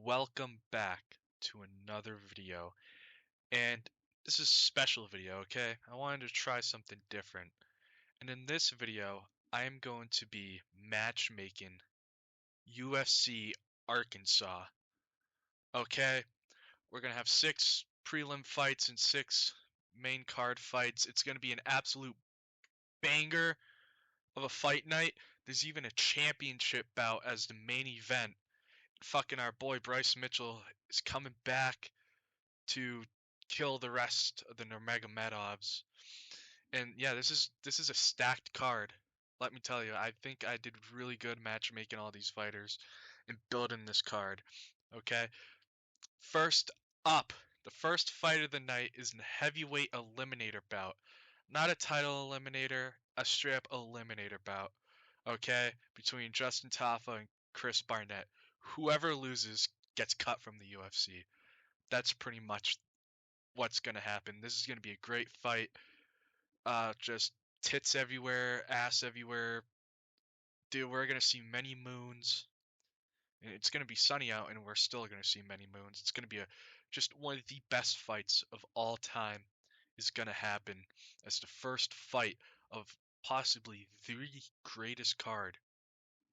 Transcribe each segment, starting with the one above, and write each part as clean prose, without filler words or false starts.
welcome back to another video. And this is a special video, okay? I wanted to try something different. And in this video, I am going to be matchmaking UFC Arkansas. Okay? We're going to have 6 prelim fights and 6 main card fights. It's going to be an absolute banger of a fight night. There's even a championship bout as the main event. Fucking our boy Bryce Mitchell is coming back to kill the rest of the Nurmagomedovs. And yeah, this is a stacked card. Let me tell you, I think I did really good matchmaking all these fighters and building this card. Okay, first up, the first fight of the night is a heavyweight eliminator bout, not a title eliminator, a straight up eliminator bout. Okay, between Justin Tafa and Chris Barnett. Whoever loses gets cut from the UFC. That's pretty much what's gonna happen. This is gonna be a great fight. Just tits everywhere, ass everywhere. Dude, we're gonna see many moons. And it's gonna be sunny out, and we're still gonna see many moons. It's gonna be just one of the best fights of all time is gonna happen as the first fight of possibly the greatest card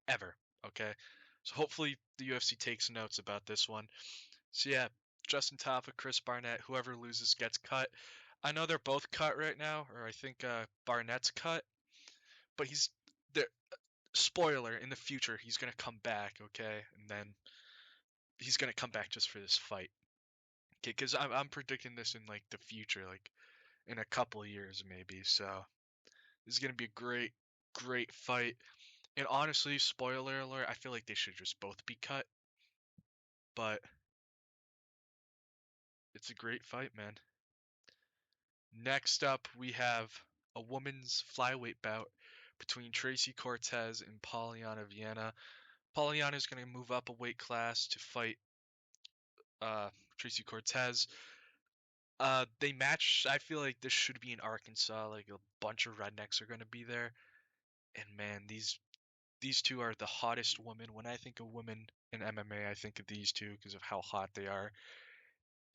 ever. Okay, so hopefully the UFC takes notes about this one. So yeah, Justin Tafa, Chris Barnett, whoever loses gets cut. I know they're both cut right now, or I think Barnett's cut, but he's the spoiler in the future. He's gonna come back, okay, and then he's gonna come back just for this fight, okay? Because I'm predicting this in like the future, like in a couple of years maybe. So this is gonna be a great fight. And honestly, spoiler alert, I feel like they should just both be cut, but it's a great fight, man. Next up, we have a women's flyweight bout between Tracy Cortez and Polyana Viana. Polyana is going to move up a weight class to fight uh, Tracy Cortez. They match. I feel like this should be in Arkansas. Like a bunch of rednecks are going to be there, and man, these two are the hottest women. When I think of women in MMA, I think of these two because of how hot they are,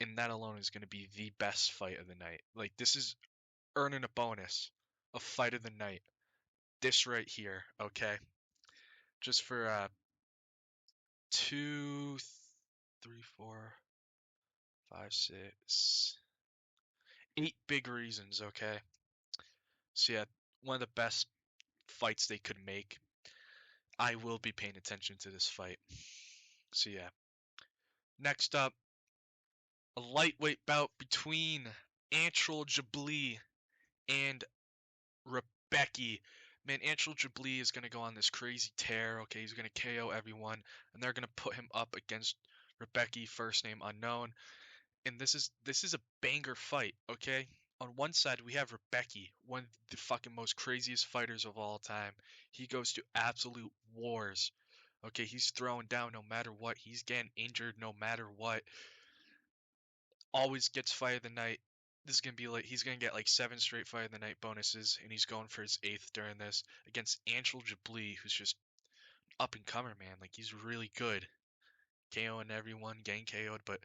and that alone is going to be the best fight of the night. Like this is earning a bonus, a fight of the night. This right here, okay? Just for two, three, four, five, six, 8 big reasons, okay? So yeah, one of the best fights they could make. I will be paying attention to this fight. So yeah. Next up, a lightweight bout between Antril Jabli and Rebecki. Man, Antril Jabli is gonna go on this crazy tear. Okay, he's gonna KO everyone, and they're gonna put him up against Rebecki, first name unknown. And this is a banger fight. Okay, on one side we have Rebecki, one of the fucking most craziest fighters of all time. He goes to absolute wars. Okay, he's throwing down no matter what. He's getting injured no matter what. Always gets fight of the night. This is gonna be like he's gonna get like 7 straight fight of the night bonuses, and he's going for his 8th during this against Antril Jabli, who's just up and comer, man. Like he's really good, KOing everyone, getting KO'd, but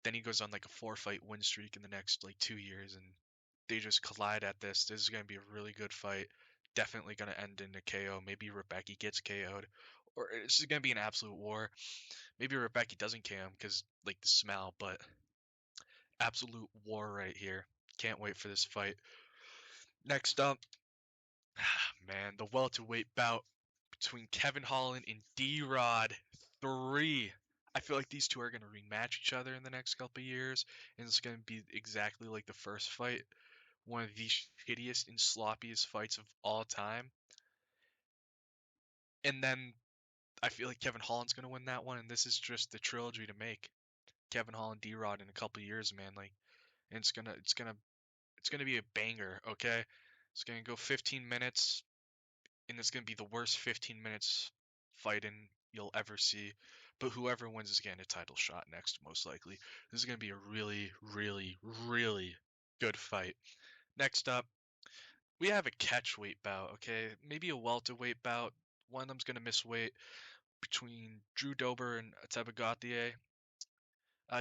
then he goes on like a 4-fight win streak in the next like 2 years, and they just collide at this. This is gonna be a really good fight. Definitely gonna end in a KO. Maybe Rebecki gets KO'd, or it's just gonna be an absolute war. Maybe Rebecki doesn't KO him because like the smell, but absolute war right here. Can't wait for this fight. Next up, man, the welterweight bout between Kevin Holland and D-Rod 3. I feel like these two are going to rematch each other in the next couple of years, and it's going to be exactly like the first fight. One of the shittiest and sloppiest fights of all time. And then I feel like Kevin Holland's going to win that one, and this is just the trilogy to make. Kevin Holland, D-Rod in a couple of years, man. Like, and it's gonna be a banger, okay? It's gonna go 15 minutes, and it's gonna be the worst 15 minutes fighting you'll ever see. But whoever wins is getting a title shot next, most likely. This is gonna be a really good fight. Next up, we have a catchweight bout, okay? Maybe a welterweight bout. One of them's gonna miss weight. between Drew Dober and Ateba Gauthier.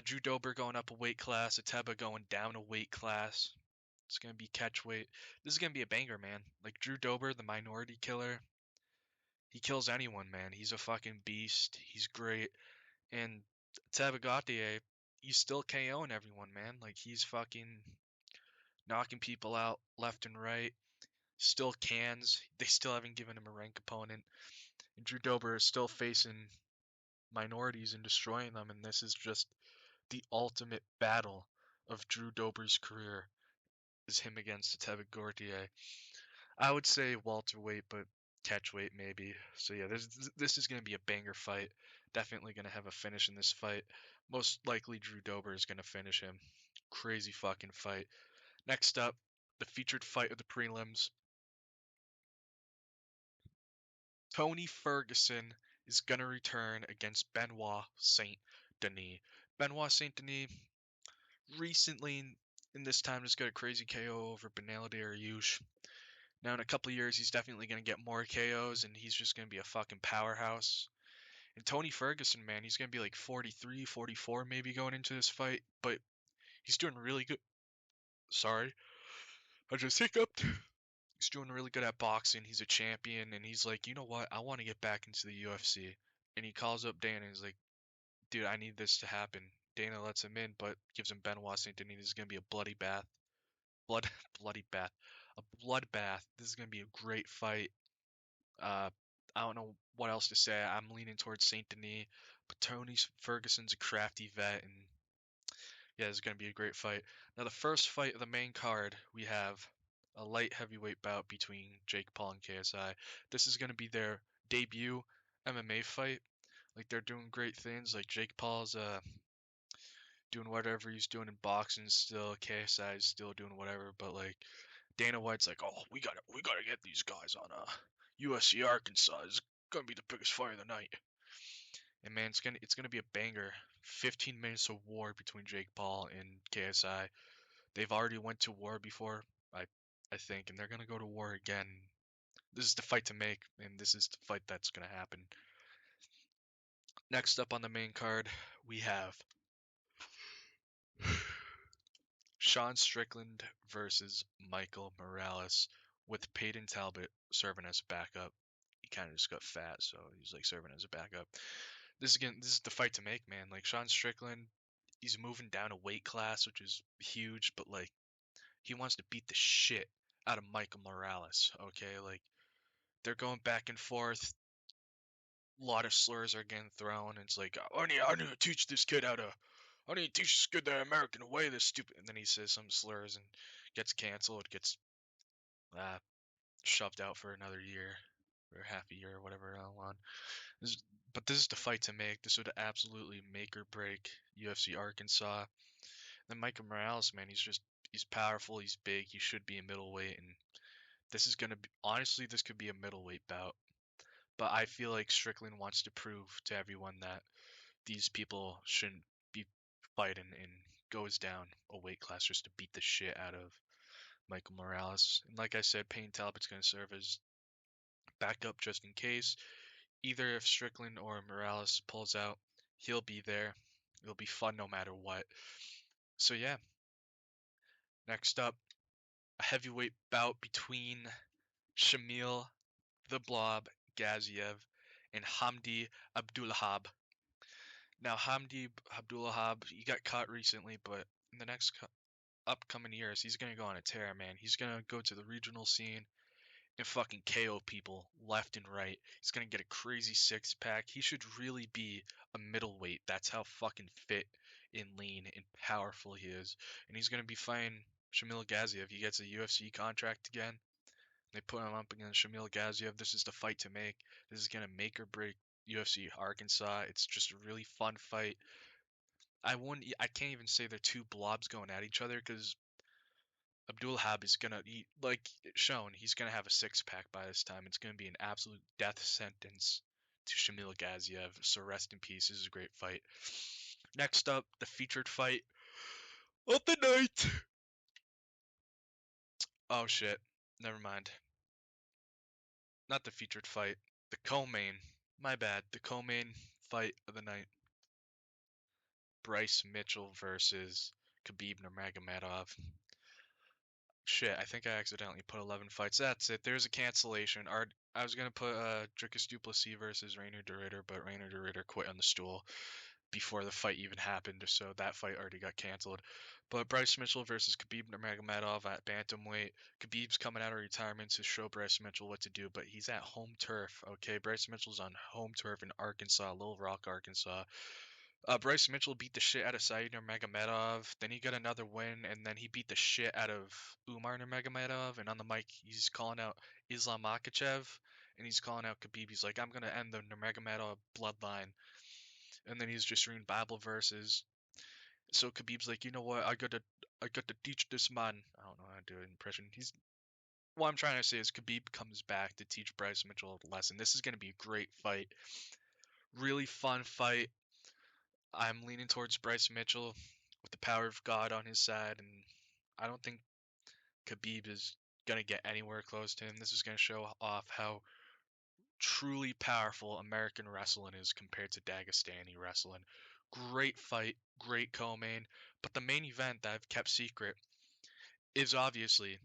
Drew Dober going up a weight class, Ateba going down a weight class. It's gonna be catch weight. This is gonna be a banger, man. Like Drew Dober, the minority killer, he kills anyone, man. He's a fucking beast. He's great. And Ateba Gauthier, he's still KOing everyone, man. Like he's fucking knocking people out left and right. Still cans. They still haven't given him a rank opponent. And Drew Dober is still facing minorities and destroying them. And this is just the ultimate battle of Drew Dober's career, is him against Tevin Gauthier. I would say welterweight, but catchweight maybe. So yeah, this is gonna be a banger fight. Definitely gonna have a finish in this fight. Most likely Drew Dober is gonna finish him. Crazy fucking fight. Next up, the featured fight of the prelims. Tony Ferguson is gonna return against Benoit Saint Denis. Benoit Saint Denis recently in this time just got a crazy KO over Beneil Dariush. Now in a couple of years he's definitely gonna get more KOs and he's just gonna be a fucking powerhouse. And Tony Ferguson, man, he's gonna be like 43, 44 maybe going into this fight, but he's doing really good. Sorry, I just hiccuped. He's doing really good at boxing. He's a champion, and he's like, you know what? I want to get back into the UFC. And he calls up Dana and he's like, dude, I need this to happen. Dana lets him in, but gives him Benoit Saint Denis. This is gonna be a bloody bath. Blood, bloody bath. A bloodbath. This is gonna be a great fight. Uh, I don't know what else to say. I'm leaning towards Saint Denis, but Tony Ferguson's a crafty vet, and yeah, it's gonna be a great fight. Now, the first fight of the main card, we have a light heavyweight bout between Jake Paul and KSI. This is gonna be their debut MMA fight. Like they're doing great things. Like Jake Paul's doing whatever he's doing in boxing still. KSI is still doing whatever, but like Dana White's like, oh, we gotta get these guys on UFC Arkansas. It's gonna be the biggest fight of the night. And man, it's gonna be a banger. 15 minutes of war between Jake Paul and KSI. They've already went to war before, I I think, and they're gonna go to war again. This is the fight to make, and this is the fight that's gonna happen. Next up on the main card, we have Sean Strickland versus Michael Morales, with Peyton Talbot serving as a backup. He kind of just got fat, so he's like serving as a backup. This is the fight to make, man. Like Sean Strickland, he's moving down a weight class, which is huge, but like he wants to beat the shit out of Michael Morales. Okay, like they're going back and forth. A lot of slurs are getting thrown. It's like I need to teach this kid how to. I need to teach this kid the American way. This stupid. And then he says some slurs and gets canceled. Gets uh, shoved out for another year or half a year or whatever. On. This, but this is the fight to make. This would absolutely make or break UFC Arkansas. Then Michael Morales, man, he's powerful. He's big. He should be a middleweight, and this is gonna be honestly this could be a middleweight bout. But I feel like Strickland wants to prove to everyone that these people shouldn't be fighting and goes down a weight class just to beat the shit out of Michael Morales. And like I said, Payne Talbot's going to serve as backup just in case. Either if Strickland or Morales pulls out, he'll be there. It'll be fun no matter what. So yeah, next up, a heavyweight bout between Shamil the Blob Gaziev and Hamdi Abdulahab. Now, Hamdi Abdulahab, he got caught recently, but in the next upcoming years, he's going to go on a tear, man. He's going to go to the regional scene and fucking KO people left and right. He's going to get a crazy six pack. He should really be a middleweight. That's how fucking fit and lean and powerful he is. And he's going to be fighting Shamil Gaziev. He gets a UFC contract again. They put him up against Shamil Gaziev. This is the fight to make. This is going to make or break UFC Arkansas. It's just a really fun fight. I can't even say they're two blobs going at each other because Abdul Hab is gonna like shown he's gonna have a six pack by this time. It's gonna be an absolute death sentence to Shamil Gaziev. So rest in peace. This is a great fight. Next up, the featured fight of the night. Oh shit. Never mind. Not the featured fight. The co-main. My bad. The co-main fight of the night: Bryce Mitchell versus Khabib Nurmagomedov. Shit, I think I accidentally put 11 fights. That's it. There's a cancellation. I was gonna put Dricus du Plessis versus Rainer de Ridder, but Rainer de Ridder quit on the stool before the fight even happened, so that fight already got canceled. But Bryce Mitchell versus Khabib Nurmagomedov at bantamweight. Khabib's coming out of retirement to show Bryce Mitchell what to do, but he's at home turf. Okay, Bryce Mitchell's on home turf in Arkansas, Little Rock, Arkansas. Bryce Mitchell beat the shit out of Said Nurmagomedov. Then he got another win, and then he beat the shit out of Umar Nurmagomedov. And on the mic, he's calling out Islam Makhachev, and he's calling out Khabib. He's like, "I'm gonna end the Nurmagomedov bloodline." And then he's just reading Bible verses. So Khabib's like, "You know what? I got to teach this man." I don't know how to do an impression. He's What I'm trying to say is Khabib comes back to teach Bryce Mitchell a lesson. This is gonna be a great fight, really fun fight. I'm leaning towards Bryce Mitchell with the power of God on his side, and I don't think Khabib is gonna get anywhere close to him. This is gonna show off how truly powerful American wrestling is compared to Dagestani wrestling. Great fight, great co-main, but the main event that I've kept secret is obviously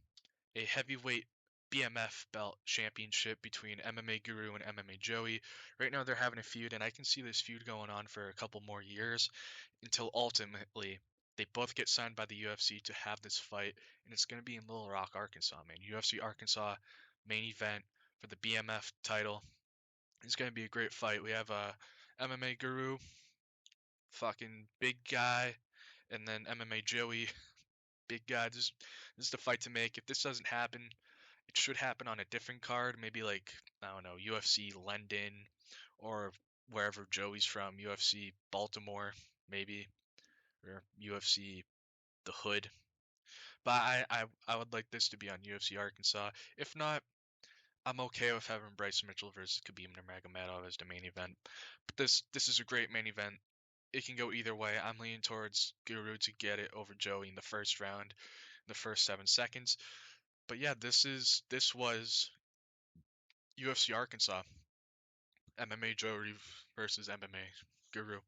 a heavyweight BMF belt championship between MMA Guru and MMA Joey. Right now they're having a feud, and I can see this feud going on for a couple more years until ultimately they both get signed by the UFC to have this fight, and it's going to be in Little Rock, Arkansas, man. UFC Arkansas main event for the BMF title. It's going to be a great fight. We have MMA Guru, fucking big guy, and then MMA Joey, big guy. This is the fight to make. If this doesn't happen, it should happen on a different card, maybe like, I don't know, UFC London or wherever Joey's from, UFC Baltimore, maybe, or UFC the Hood. But I would like this to be on UFC Arkansas. If not, I'm okay with having Bryce Mitchell versus Khabib Nurmagomedov as the main event. But this is a great main event. It can go either way. I'm leaning towards Guru to get it over Joey in the first round, in the first 7 seconds. But yeah, this was UFC Arkansas, MMA Joey versus MMA Guru.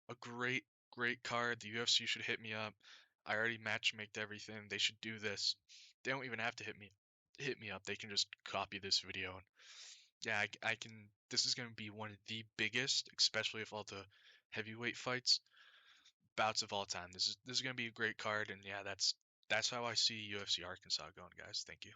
A great card. The UFC should hit me up. I already matchmaked everything. They should do this. They don't even have to hit me up. They can just copy this video. Yeah, I can. This is gonna be one of the biggest, especially if all the heavyweight fights, bouts of all time. This is gonna be a great card, and yeah, that's how I see UFC Arkansas going, guys. Thank you.